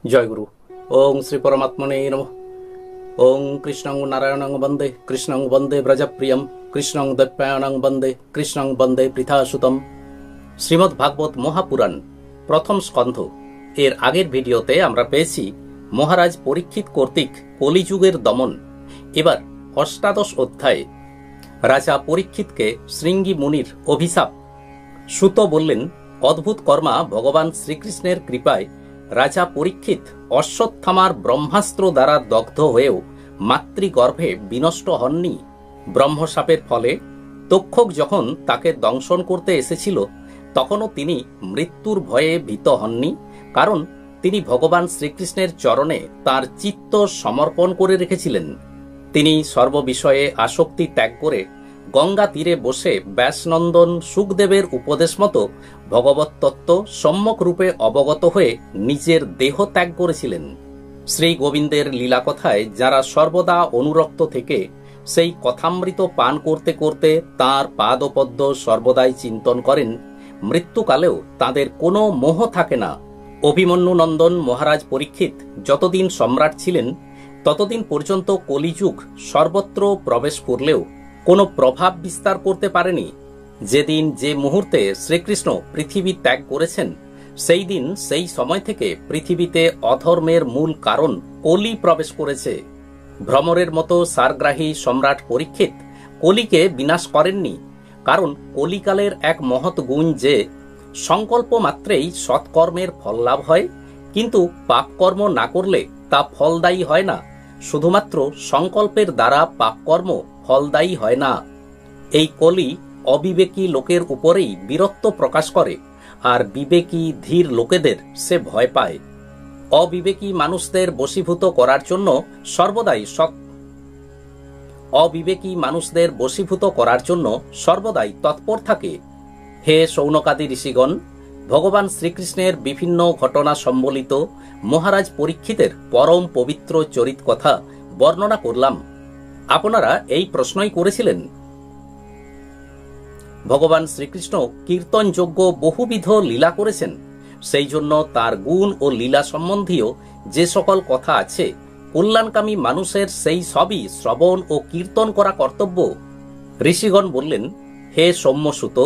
জয়গুরু। ওং শ্রী পরমাত্মনে নমঃ। ওং কৃষ্ণং নারায়ণং বন্দে কৃষ্ণং বন্দে ব্রজপ্রিয়ম কৃষ্ণং দৈপায়নং বন্দে কৃষ্ণং বন্দে পৃথাসুতম। শ্রীমদ্ ভাগবত মহাপুরাণ প্রথম স্কন্ধ এর আগের ভিডিওতে আমরা পেয়েছি মহারাজ পরীক্ষিত কর্তৃক কলিযুগের দমন। এবার অষ্টাদশ অধ্যায়ে রাজা পরীক্ষিতকে শৃঙ্গী মুনির অভিশাপ। সুত বললেন, অদ্ভুত কর্মা ভগবান শ্রীকৃষ্ণের কৃপায় রাজা পরীক্ষিত অশ্বত্থামার ব্রহ্মাস্ত্র দ্বারা দগ্ধ হয়েও মাতৃগর্ভে বিনষ্ট হননি। ব্রহ্মশাপের ফলে তক্ষক যখন তাকে দংশন করতে এসেছিল তখনও তিনি মৃত্যুর ভয়ে ভীত হননি, কারণ তিনি ভগবান শ্রীকৃষ্ণের চরণে তার চিত্ত সমর্পণ করে রেখেছিলেন। তিনি সর্ববিষয়ে আসক্তি ত্যাগ করে গঙ্গা তীরে বসে ব্যাসনন্দন সুখদেবের উপদেশ মতো ভগবত তত্ত্ব সম্যক রূপে অবগত হয়ে নিজের দেহ ত্যাগ করেছিলেন। শ্রী গোবিন্দের লীলা কথায় যারা সর্বদা অনুরক্ত থেকে সেই কথামৃত পান করতে করতে তাঁর পাদপদ্ম সর্বদাই চিন্তন করেন, মৃত্যুকালেও তাদের কোনো মোহ থাকে না। অভিমন্যু নন্দন মহারাজ পরীক্ষিত যতদিন সম্রাট ছিলেন ততদিন পর্যন্ত কলিযুগ সর্বত্র প্রবেশ করলেও কোনো প্রভাব বিস্তার করতে পারেনি। যেদিন যে মুহূর্তে শ্রীকৃষ্ণ পৃথিবী ত্যাগ করেছেন সেই দিন সেই সময় থেকে পৃথিবীতে অধর্মের মূল কারণ কলি প্রবেশ করেছে। ভ্রমরের মতো সারগ্রাহী সম্রাট পরীক্ষিত কলিকে বিনাশ করেননি, কারণ কলিকালের এক মহৎ গুণ যে সংকল্প মাত্রেই সৎকর্মের ফল লাভ হয়, কিন্তু পাপকর্ম না করলে তা ফলদায়ী হয় না। শুধুমাত্র সংকল্পের দ্বারা পাপকর্ম ফলদায়ী হয় না। এই কলি অবিবেকী লোকের উপরেই বীরত্ব প্রকাশ করে, আর বিবেকী ধীর লোকেদের সে ভয় পায়। অবিবেকী মানুষদের বশীভূত করার জন্য সর্বদাই তৎপর থাকে। হে শৌনকাদি ঋষিগণ, ভগবান শ্রীকৃষ্ণের বিভিন্ন ঘটনা সম্বলিত মহারাজ পরীক্ষিতের পরম পবিত্র চরিত কথা বর্ণনা করলাম। আপনারা এই প্রশ্নই করেছিলেন। ভগবান শ্রীকৃষ্ণ কীর্তনযোগ্য বহুবিধ লীলা করেছেন, সেই জন্য তার গুণ ও লীলা সম্বন্ধীয় যে সকল কথা আছে কল্যাণকামী মানুষের সেই সবই শ্রবণ ও কীর্তন করা কর্তব্য। ঋষিগণ বললেন, হে সৌম্যসুত,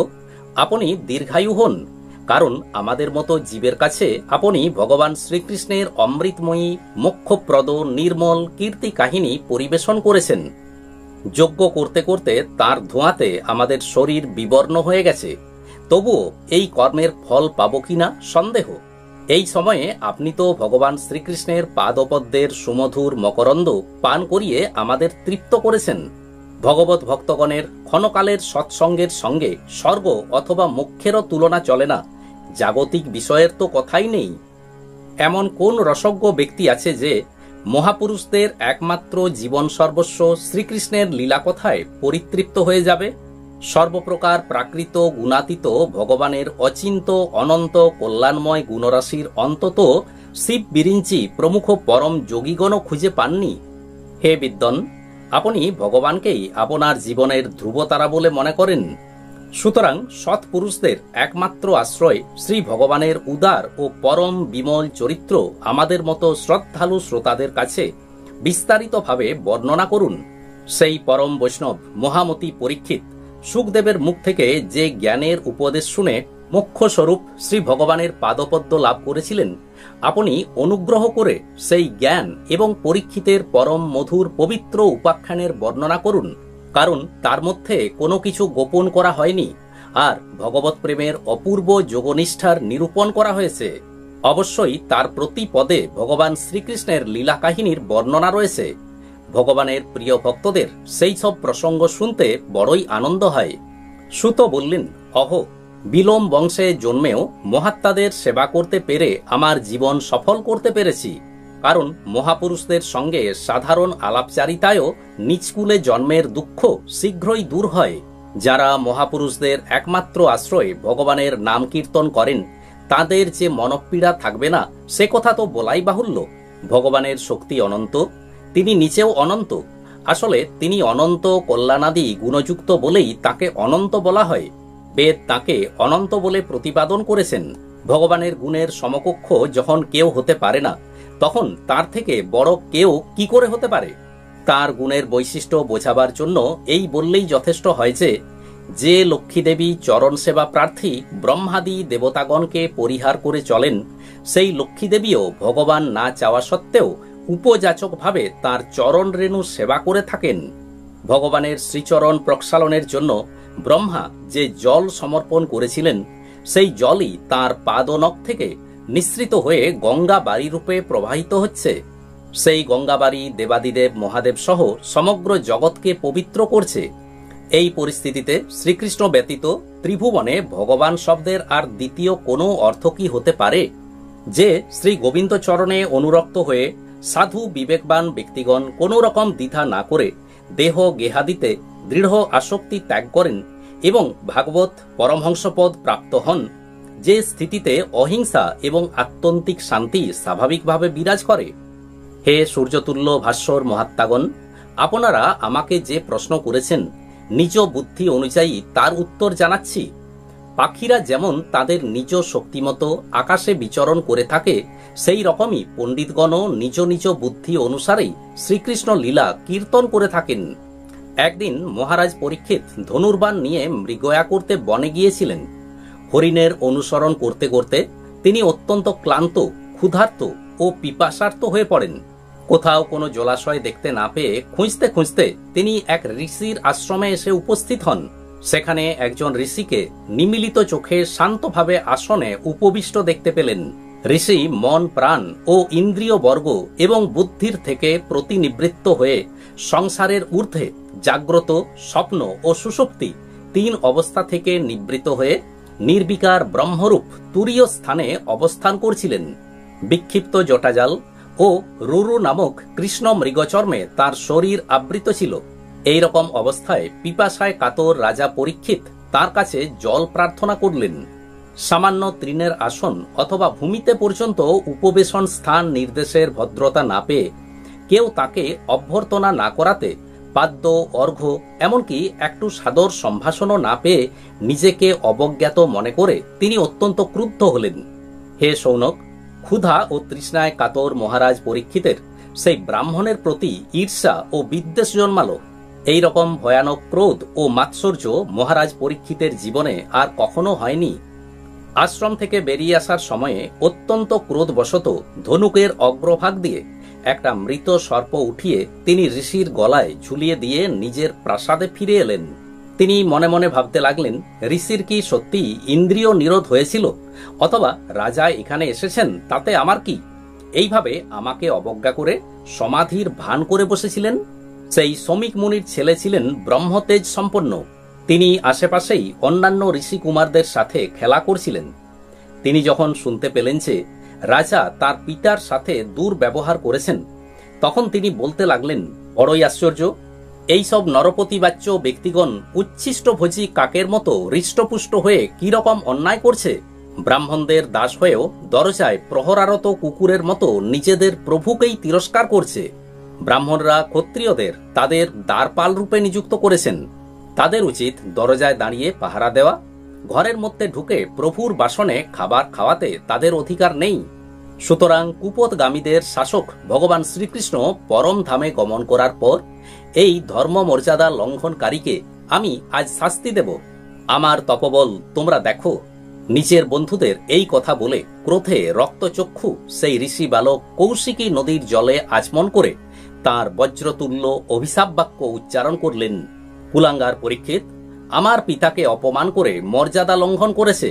আপনি দীর্ঘায়ু হন, কারণ আমাদের মতো জীবের কাছে আপনি ভগবান শ্রীকৃষ্ণের অমৃতময়ী মোক্ষপ্রদ নির্মল কীর্তি কাহিনী পরিবেশন করেছেন। যজ্ঞ করতে করতে তার ধোঁয়াতে আমাদের শরীর বিবর্ণ হয়ে গেছে, তবুও এই কর্মের ফল পাবো কিনা সন্দেহ। এই সময়ে আপনি তো ভগবান শ্রীকৃষ্ণের পাদপদ্মের সুমধুর মকরন্দ পান করিয়ে আমাদের তৃপ্ত করেছেন। ভগবত ভক্তগণের ক্ষণকালের সৎসঙ্গের সঙ্গে স্বর্গ অথবা মোক্ষেরও তুলনা চলে না। জাগতিক বিষয়ের তো কথাই নেই। এমন কোন রসজ্ঞ ব্যক্তি আছে যে মহাপুরুষদের একমাত্র জীবন সর্বস্ব শ্রীকৃষ্ণের লীলা কথায় পরিতৃপ্ত হয়ে যাবে? সর্বপ্রকার প্রাকৃত গুণাতীত ভগবানের অচিন্ত অনন্ত কল্যাণময় গুণরাশির অন্তত শিব বিরিঞ্চি প্রমুখ পরম যোগীগণও খুঁজে পাননি। হে বিদ্বন, আপনি ভগবানকেই আপনার জীবনের ধ্রুবতারা বলে মনে করেন। সুতরাং সৎপুরুষদের একমাত্র আশ্রয় শ্রী ভগবানের উদার ও পরম বিমল চরিত্র আমাদের মতো শ্রদ্ধালু শ্রোতাদের কাছে বিস্তারিতভাবে বর্ণনা করুন। সেই পরম বৈষ্ণব মহামতি পরীক্ষিত সুখদেবের মুখ থেকে যে জ্ঞানের উপদেশ শুনে মোক্ষস্বরূপ শ্রী ভগবানের পাদপদ্ম লাভ করেছিলেন, আপনি অনুগ্রহ করে সেই জ্ঞান এবং পরীক্ষিতের পরম মধুর পবিত্র উপাখ্যানের বর্ণনা করুন, কারণ তার মধ্যে কোনো কিছু গোপন করা হয়নি, আর ভগবত প্রেমের অপূর্ব যোগনিষ্ঠার নিরূপণ করা হয়েছে। অবশ্যই তার প্রতি পদে ভগবান শ্রীকৃষ্ণের লীলা কাহিনীর বর্ণনা রয়েছে। ভগবানের প্রিয় ভক্তদের সেই সব প্রসঙ্গ শুনতে বড়ই আনন্দ হয়। সুত বললেন, অহো, বিলোম বংশে জন্মেও মহাত্মাদের সেবা করতে পেরে আমার জীবন সফল করতে পেরেছি, কারণ মহাপুরুষদের সঙ্গে সাধারণ আলাপচারিতায়ও নিচকুলে জন্মের দুঃখ শীঘ্রই দূর হয়। যারা মহাপুরুষদের একমাত্র আশ্রয়ে ভগবানের নাম কীর্তন করেন তাদের যে মনপীড়া থাকবে না সে কথা তো বলাই বাহুল্য। ভগবানের শক্তি অনন্ত, তিনি নিচেও অনন্ত। আসলে তিনি অনন্ত কল্যাণাদি গুণযুক্ত বলেই তাকে অনন্ত বলা হয়। বেদ তাকে অনন্ত বলে প্রতিপাদন করেছেন। ভগবানের গুণের সমকক্ষ যখন কেউ হতে পারে না, তখন তার থেকে বড় কেউ কি করে হতে পারে? তার গুণের বৈশিষ্ট্য বোঝাবার জন্য এই বললেই যথেষ্ট হয় যে লক্ষ্মীদেবী চরণ সেবা প্রার্থী ব্রহ্মাদি দেবতাগণকে পরিহার করে চলেন, সেই লক্ষ্মীদেবীও ভগবান না চাওয়া সত্ত্বেও উপযাচকভাবে তার চরণ রেণু সেবা করে থাকেন। ভগবানের শ্রীচরণ প্রক্ষালনের জন্য ব্রহ্মা যে জল সমর্পণ করেছিলেন, সেই জলই তার পাদনখ থেকে নিঃসৃত হয়ে গঙ্গাবাড়ি রূপে প্রবাহিত হচ্ছে। সেই গঙ্গাবাড়ি দেবাদিদেব মহাদেব সহ সমগ্র জগৎকে পবিত্র করছে। এই পরিস্থিতিতে শ্রীকৃষ্ণ ব্যতীত ত্রিভুবনে ভগবান শব্দের আর দ্বিতীয় কোনো অর্থ কি হতে পারে? যে শ্রী গোবিন্দ চরণে অনুরক্ত হয়ে সাধু বিবেকবান ব্যক্তিগণ কোনো রকম দ্বিধা না করে দেহ গেহাদিতে দৃঢ় আসক্তি ত্যাগ করেন এবং ভাগবত পরমহংসপদ প্রাপ্ত হন, যে স্থিতিতে অহিংসা এবং আত্যন্তিক শান্তি স্বাভাবিকভাবে বিরাজ করে। হে সূর্যতুল্য ভাস্বর মহাত্মাগণ, আপনারা আমাকে যে প্রশ্ন করেছেন, নিজ বুদ্ধি অনুযায়ী তার উত্তর জানাচ্ছি। পাখিরা যেমন তাদের নিজ শক্তিমতো আকাশে বিচরণ করে থাকে, সেই রকমই পণ্ডিতগণও নিজ নিজ বুদ্ধি অনুসারেই শ্রীকৃষ্ণ লীলা কীর্তন করে থাকেন। একদিন মহারাজ পরীক্ষিত ধনুর্বাণ নিয়ে মৃগয়া করতে বনে গিয়েছিলেন। হরিণের অনুসরণ করতে করতে তিনি অত্যন্ত ক্লান্ত, ক্ষুধার্ত ও পিপাসার্ত হয়ে পড়েন। কোথাও কোনো জলাশয় দেখতে না পেয়ে খুঁজতে খুঁজতে তিনি এক ঋষির আশ্রমে এসে উপস্থিত হন। সেখানে একজন ঋষিকে নিমিলিত চোখে শান্তভাবে আসনে উপবিষ্ট দেখতে পেলেন। ঋষি মন, প্রাণ ও ইন্দ্রিয় বর্গ এবং বুদ্ধির থেকে প্রতিনিবৃত্ত হয়ে সংসারের ঊর্ধ্বে জাগ্রত, স্বপ্ন ও সুষুপ্তি তিন অবস্থা থেকে নিবৃত হয়ে নির্বিকার ব্রহ্মরূপ তুরীয় স্থানে অবস্থান করছিলেন। বিক্ষিপ্ত জটাজাল ও রুরু নামক কৃষ্ণ মৃগচর্মে তার শরীর আবৃত ছিল। এই রকম অবস্থায় পিপাসায় কাতর রাজা পরীক্ষিত তার কাছে জল প্রার্থনা করলেন। সামান্য তৃণের আসন অথবা ভূমিতে পর্যন্ত উপবেশন স্থান নির্দেশের ভদ্রতা না পেয়ে কেউ তাকে অভ্যর্থনা না করাতে, পাদ্য, অর্ঘ্য, এমনকি একটু সাদর সম্ভাষণও না পেয়ে নিজেকে অবজ্ঞাত মনে করে তিনি অত্যন্ত ক্রুদ্ধ হলেন। হে শৌনক, ক্ষুধা ও তৃষ্ণায় কাতর মহারাজ পরীক্ষিতের সেই ব্রাহ্মণের প্রতি ঈর্ষা ও বিদ্বেষ জন্মালো। এই রকম ভয়ানক ক্রোধ ও মাৎসর্য মহারাজ পরীক্ষিতের জীবনে আর কখনো হয়নি। আশ্রম থেকে বেরিয়ে আসার সময়ে অত্যন্ত ক্রোধবশত ধনুকের অগ্রভাগ দিয়ে একটা মৃত সর্প উঠিয়ে তিনি ঋষির গলায় ঝুলিয়ে দিয়ে নিজের প্রাসাদে ফিরে এলেন। তিনি মনে মনে ভাবতে লাগলেন, ঋষির কি সত্যি ইন্দ্রিয় নিরোধ হয়েছিল, অথবা রাজা এখানে এসেছেন তাতে আমার কি? এইভাবে আমাকে অবজ্ঞা করে সমাধির ভান করে বসেছিলেন। সেই শ্রমিক মুনির ছেলে ছিলেন ব্রহ্মতেজ সম্পন্ন। তিনি আশেপাশেই অন্যান্য ঋষি কুমারদের সাথে খেলা করছিলেন। তিনি যখন শুনতে পেলেন যে রাজা তার পিতার সাথে দুর্ব্যবহার করেছেন, তখন তিনি বলতে লাগলেন, বড়ই আশ্চর্য, এইসব নরপতিবাচ্য ব্যক্তিগণ উচ্ছিষ্টভোজী কাকের মতো হৃষ্টপুষ্ট হয়ে কি রকম অন্যায় করছে। ব্রাহ্মণদের দাস হয়েও দরজায় প্রহরারত কুকুরের মতো নিজেদের প্রভুকেই তিরস্কার করছে। ব্রাহ্মণরা ক্ষত্রিয়দের তাদের দ্বারপাল রূপে নিযুক্ত করেছেন। তাদের উচিত দরজায় দাঁড়িয়ে পাহারা দেওয়া। ঘরের মধ্যে ঢুকে প্রভুর বাসনে খাবার খাওয়াতে তাদের অধিকার নেই। সুতরাং কুপোতগামীদের শাসক ভগবান শ্রীকৃষ্ণ পরম ধামে গমন করার পর এই ধর্ম মর্যাদা লঙ্ঘনকারীকে আমি আজ শাস্তি দেব। আমার তপবল তোমরা দেখো। নিজের বন্ধুদের এই কথা বলে ক্রোধে রক্তচক্ষু সেই ঋষি বালক কৌশিকী নদীর জলে আচমন করে তার বজ্রতুল্য অভিশাপ বাক্য উচ্চারণ করলেন। কুলাঙ্গার পরীক্ষিত আমার পিতাকে অপমান করে মর্যাদা লঙ্ঘন করেছে,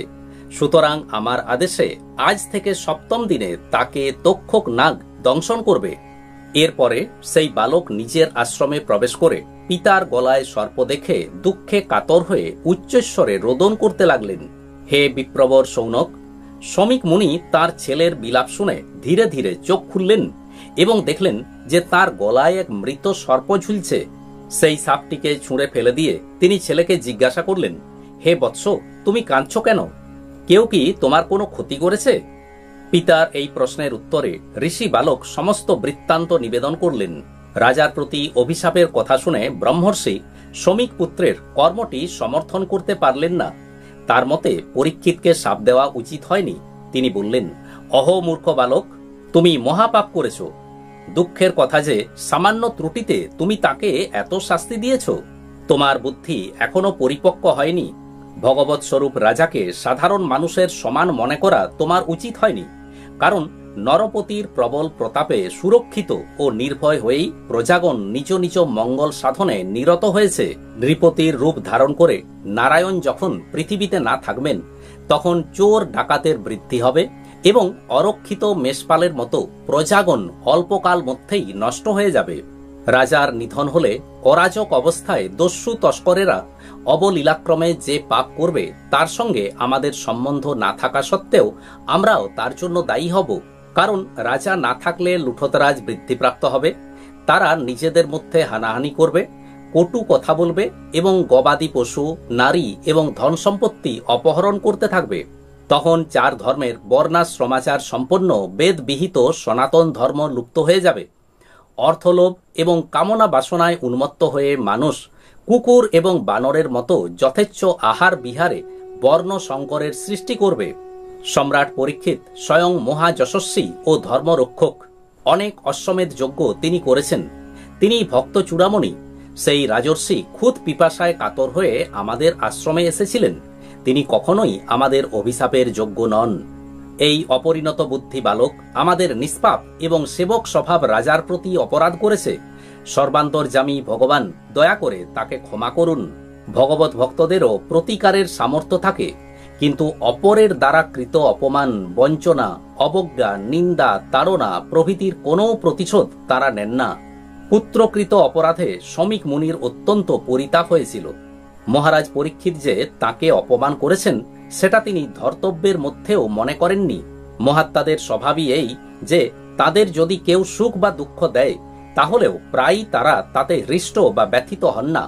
সুতরাং আমার আদেশে আজ থেকে সপ্তম দিনে তাকে তক্ষক নাগ দংশন করবে। এরপরে সেই বালক নিজের আশ্রমে প্রবেশ করে পিতার গলায় সর্প দেখে দুঃখে কাতর হয়ে উচ্চস্বরে রোদন করতে লাগলেন। হে বিপ্রবর শৌনক, শ্রমিক মুনি তার ছেলের বিলাপ শুনে ধীরে ধীরে চোখ খুললেন এবং দেখলেন যে তার গলায় এক মৃত সর্প ঝুলছে। সেই সাপটিকে ছুঁড়ে ফেলে দিয়ে তিনি ছেলেকে জিজ্ঞাসা করলেন, হে বৎস, তুমি কাঁদছ কেন? কেউ কি তোমার কোনো ক্ষতি করেছে? পিতার এই প্রশ্নের উত্তরে ঋষি বালক সমস্ত বৃত্তান্ত নিবেদন করলেন। রাজার প্রতি অভিশাপের কথা শুনে ব্রহ্মর্ষি শ্রমিক পুত্রের কর্মটি সমর্থন করতে পারলেন না। তার মতে পরীক্ষিতকে শাপ দেওয়া উচিত হয়নি। তিনি বললেন, অহো মূর্খ বালক, তুমি মহাপাপ করেছ। দুঃখের কথা যে সামান্য ত্রুটিতে তুমি তাকে এত শাস্তি দিয়েছ। তোমার বুদ্ধি এখনো পরিপক্ক হয়নি। ভগবৎ স্বরূপ রাজাকে সাধারণ মানুষের সমান মনে করা তোমার উচিত হয়নি, কারণ নরপতির প্রবল প্রতাপে সুরক্ষিত ও নির্ভয় হয়েই প্রজাগণ নিজ নিজ মঙ্গল সাধনে নিরত হয়েছে। নৃপতির রূপ ধারণ করে নারায়ণ যখন পৃথিবীতে না থাকবেন, তখন চোর ডাকাতের বৃদ্ধি হবে এবং অরক্ষিত মেষপালের মতো প্রজাগণ অল্পকাল মধ্যেই নষ্ট হয়ে যাবে। রাজার নিধন হলে অরাজক অবস্থায় দস্যু তস্করেরা অবলীলাক্রমে যে পাপ করবে তার সঙ্গে আমাদের সম্বন্ধ না থাকা সত্ত্বেও আমরাও তার জন্য দায়ী হব। কারণ রাজা না থাকলে লুঠতরাজ বৃদ্ধিপ্রাপ্ত হবে, তারা নিজেদের মধ্যে হানাহানি করবে, কটু কথা বলবে এবং গবাদি পশু, নারী এবং ধন সম্পত্তি অপহরণ করতে থাকবে। তখন চার ধর্মের বর্ণাশ্রমাচার সম্পন্ন বেদবিহিত সনাতন ধর্ম লুপ্ত হয়ে যাবে। অর্থলোভ এবং কামনা বাসনায় উন্মত্ত হয়ে মানুষ কুকুর এবং বানরের মতো যথেচ্ছ আহার বিহারে বর্ণ সংকরের সৃষ্টি করবে। সম্রাট পরীক্ষিত স্বয়ং মহাযশস্বী ও ধর্মরক্ষক। অনেক অশ্বমেধ যজ্ঞ তিনি করেছেন। তিনি ভক্ত চূড়ামণি। সেই রাজর্ষি খুদ পিপাসায় কাতর হয়ে আমাদের আশ্রমে এসেছিলেন। তিনি কখনোই আমাদের অভিশাপের যোগ্য নন। এই অপরিণত বুদ্ধি বালক আমাদের নিষ্পাপ এবং সেবক স্বভাব রাজার প্রতি অপরাধ করেছে। সর্বান্তর্যামী ভগবান দয়া করে তাকে ক্ষমা করুন। ভগবত ভক্তদেরও প্রতিকারের সামর্থ্য থাকে, কিন্তু অপরের দ্বারা কৃত অপমান, বঞ্চনা, অবজ্ঞা, নিন্দা, তাড়না প্রভৃতির কোনো প্রতিশোধ তারা নেন না। পুত্রকৃত অপরাধে শমিক মুনির অত্যন্ত পরিতাপ হয়েছিল। মহারাজ পরীক্ষিত যে তাকে অপমান করেছেন সেটা তিনি ধর্তব্যের মধ্যেও মনে করেননি। মহাত্মাদের স্বভাবই এই যে তাদের যদি কেউ সুখ বা দুঃখ দেয়, তাহলেও প্রায়ই তারা তাতে হৃষ্ট বা ব্যথিত হন না,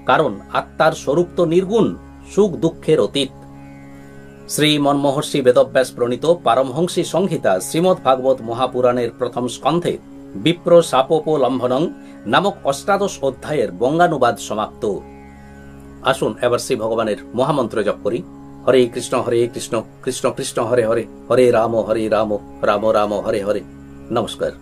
কারণ আত্মার স্বরূপ তো নির্গুণ, সুখ দুঃখের অতীত। শ্রী মনমহর্ষি বেদব্যাস প্রণীত পারমহংসী সংহিতা শ্রীমদ্ ভাগবত মহাপুরাণের প্রথম স্কন্ধে বিপ্র শাপোপলম্ভনং নামক অষ্টাদশ অধ্যায়ের বঙ্গানুবাদ সমাপ্ত। আসুন এবার শ্রী ভগবানের মহামন্ত্র জপ করি। হরে কৃষ্ণ কৃষ্ণ কৃষ্ণ হরে হরে, হরে রাম রাম রাম হরে হরে। নমস্কার।